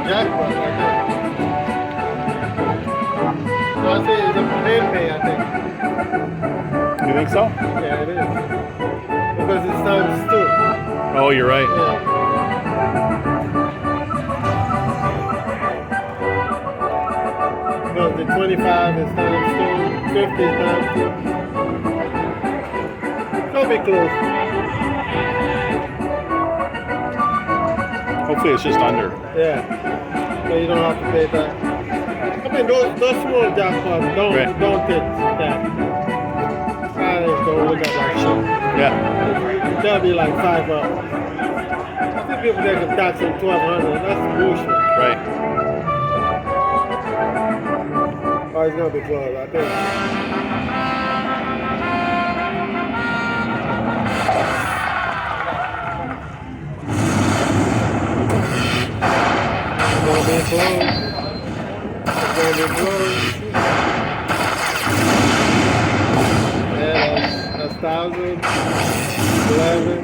jackpot, I think. No, I think it's a name pay, I think. You think so? Yeah, it is. Because it's times 2. Oh, you're right. Yeah. Because the 25 is times 2, 50 is times 2. It'll be close. Hopefully it's just under. Yeah. So you don't have to pay that. I mean, those small jackpots don't take that. Guys don't look at that shit. Yeah. That'll be like $5. I think people take a tax on $1,200. That's bullshit. Right. Oh, it's gonna be close, I think. It's gonna be close. It's gonna be close. Yeah, that's 1,000, 11.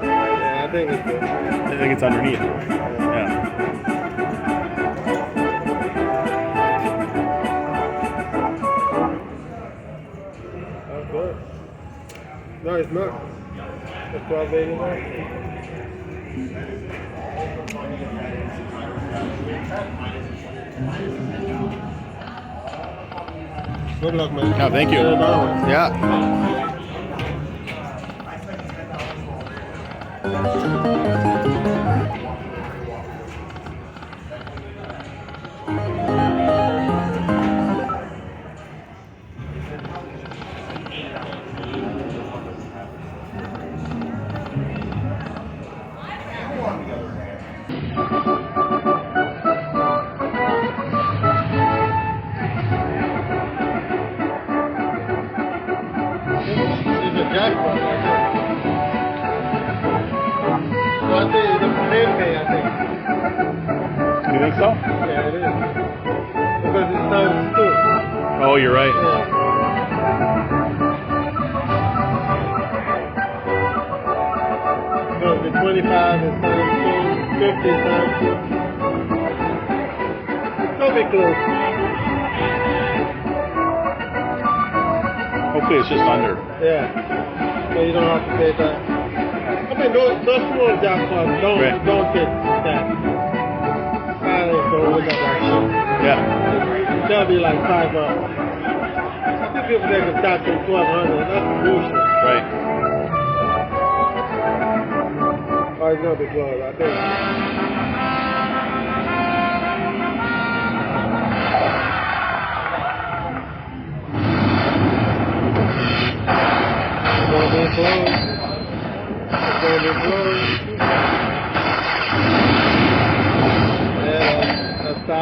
Yeah, I think it's good. I think it's underneath. Yeah. That's good. No, it's not. It's 12.89. Good luck, man. Yeah, thank you. Yeah. It's a jackpot. So I think it's a prepay, I think. You think so? Yeah, it is. Because it's times 2. Oh, you're right. Yeah. So the 25 is times 2, 50 is times 2. Don't be close. Hopefully it's just under. Yeah. So you don't have to pay that. I mean, those small jackpots, don't take that. Don't look at that shit. Yeah. That'll be like $5. I think people they can tax them $1,200. That's bullshit. Right. Oh, it's gonna be close, I think. It's gonna be close. It's gonna be close. Yeah, that's 1,000.